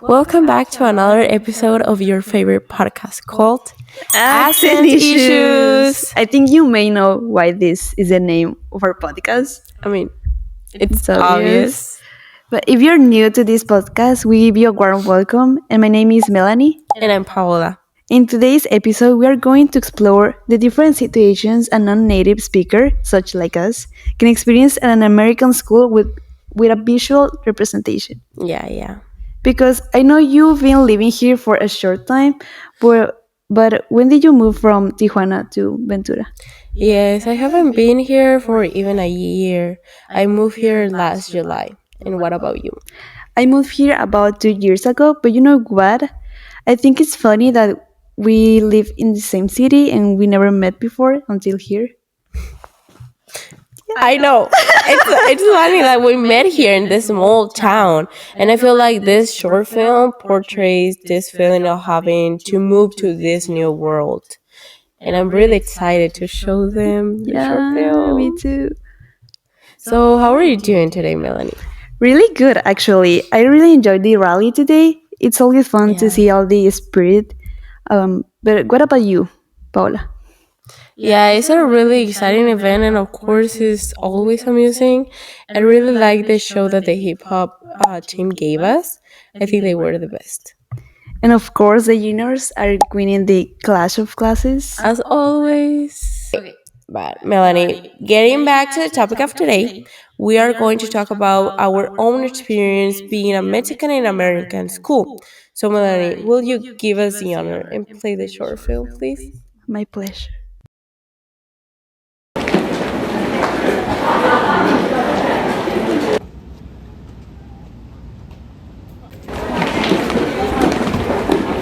Welcome back to another episode of your favorite podcast called Accent Accent issues. Issues. I think you may know why this is the name of our podcast. I mean, it's It's obvious. obvious. But if you're new to this podcast, we give you a warm welcome. And my name is Melany. And I'm Paola. In today's episode, we are going to explore the different situations a non native speaker, such like us, can experience at an American school with a visual representation. Yeah. Because I know you've been living here for a short time, but when did you move from Tijuana to Ventura? Yes, I haven't been here for even a year. I moved here last July. And what about you? I moved here about 2 years ago, but you know what? I think it's funny that we live in the same city and we never met before until here. I know. It's funny that we met here in this small town. And I feel like this short film portrays this feeling of having to move to this new world. And I'm really excited to show them the short Yeah, film. me too. So, how are you doing today, Melanie? Really good, actually. I really enjoyed the rally today. It's always fun to Yeah. see all the spirit. But what about you, Paola? Yeah, it's a really exciting event, and of course, it's always amusing. I really like the show that the hip hop team gave us. I think they were the best. And of course, the juniors are winning the Clash of Classes. As always. But, Melanie, getting back to the topic of today, we are going to talk about our own experience being a Mexican in American school. So, Melanie, will you give us the honor and play the short film, please? My pleasure.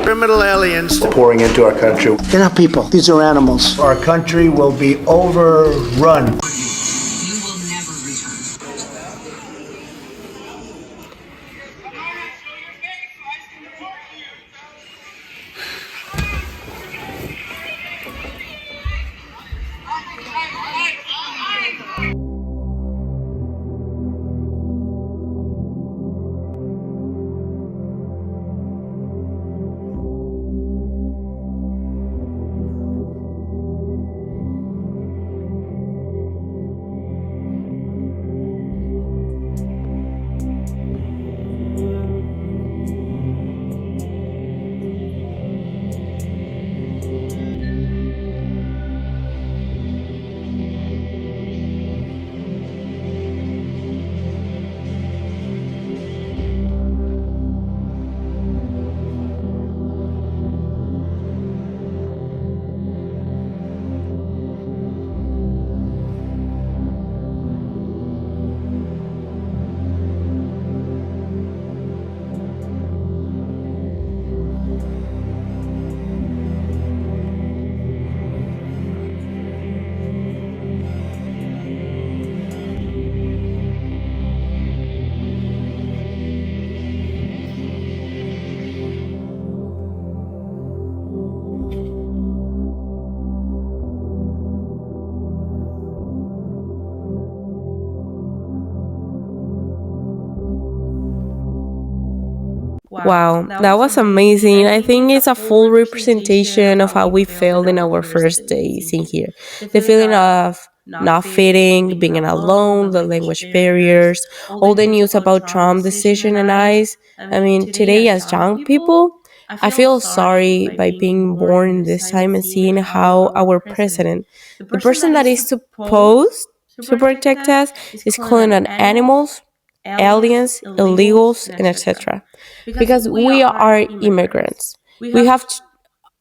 Criminal aliens. pouring into our country. They're not people. These are animals. Our country will be overrun. Wow, that was amazing. I think it's a full representation of how we felt in our first days in here. The feeling of not fitting, being alone, the language barriers, all the news about Trump decision and eyes. I mean, today as young people, I feel sorry by being born in this time and seeing how our president, the person that is supposed to protect us, is calling on animals, aliens, illegals, and etc. Because we are immigrants. We have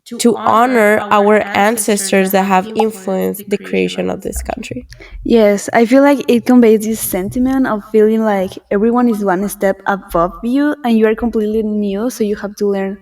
to honor our ancestors that have influenced the creation of this country. Yes, I feel like it conveys this sentiment of feeling like everyone is one step above you and you are completely new, so you have to learn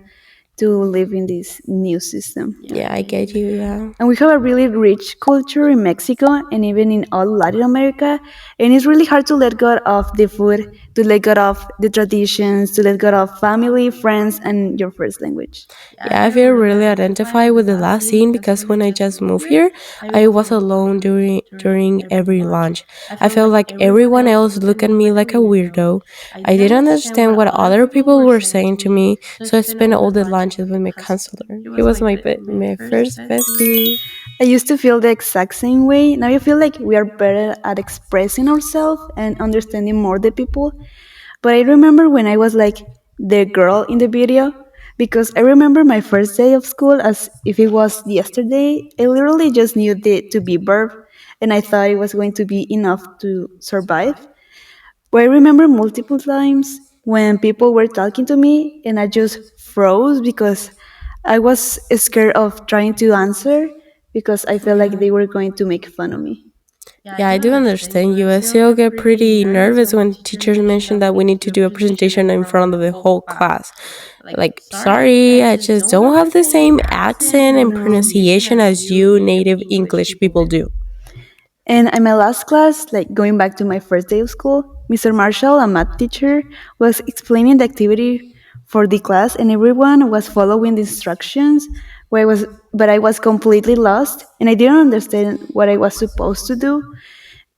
to live in this new system. Yeah, I get you. Yeah. And we have a really rich culture in Mexico and even in all Latin America. And it's really hard to let go of the food, to let go of the traditions, to let go of family, friends, and your first language. Yeah, I feel really identified with the last scene because when I just moved here, I was alone during every lunch. I felt like everyone else looked at me like a weirdo. I didn't understand what other people were saying to me, so I spent all the lunches with my counselor. He was my first bestie. I used to feel the exact same way. Now I feel like we are better at expressing ourselves and understanding more the people. But I remember when I was like the girl in the video because I remember my first day of school as if it was yesterday. I literally just knew the to be verb and I thought it was going to be enough to survive. But I remember multiple times when people were talking to me and I just froze because I was scared of trying to answer because I felt like they were going to make fun of me. Yeah, I do understand you. I still get pretty nervous when teachers mention that we need to do a presentation in front of the whole class. Like, sorry, I just don't have the same accent and pronunciation as you native English people do. And in my last class, like going back to my first day of school, Mr. Marshall, a math teacher, was explaining the activity for the class, and everyone was following the instructions. But I was completely lost, and I didn't understand what I was supposed to do.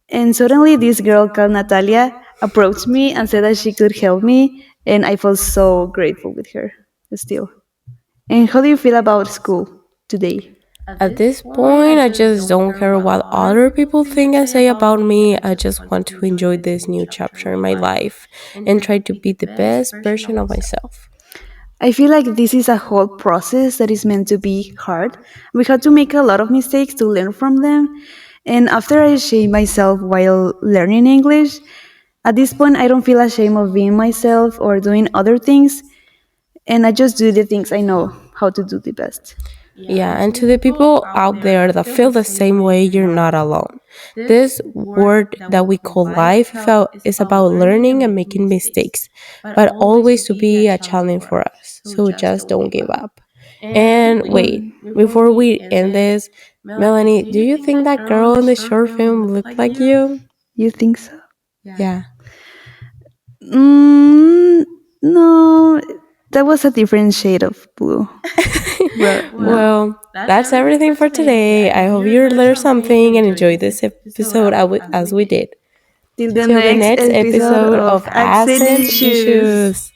And suddenly, this girl called Natalia approached me and said that she could help me, and I felt so grateful with her still. And how do you feel about school today? At this point, I just don't care what other people think and say about me. I just want to enjoy this new chapter in my life and try to be the best version of myself. I feel like this is a whole process that is meant to be hard. We had to make a lot of mistakes to learn from them. And after I shame myself while learning English, at this point I don't feel ashamed of being myself or doing other things. And I just do the things I know how to do the best. Yeah, and to the people out there that feel the same way, you're not alone. This word that we call life is about learning and making mistakes, but always to be a challenge for us. So just don't give up. And wait, before we end this, Melanie, do you think that girl in the short film looked like you? You think so? Yeah. Mm, no, that was a different shade of blue. Well, that's everything for today. I hope you learned something and enjoyed this episode as we did. Till the Till the next next episode episode of of Accent Accent Issues. Issues.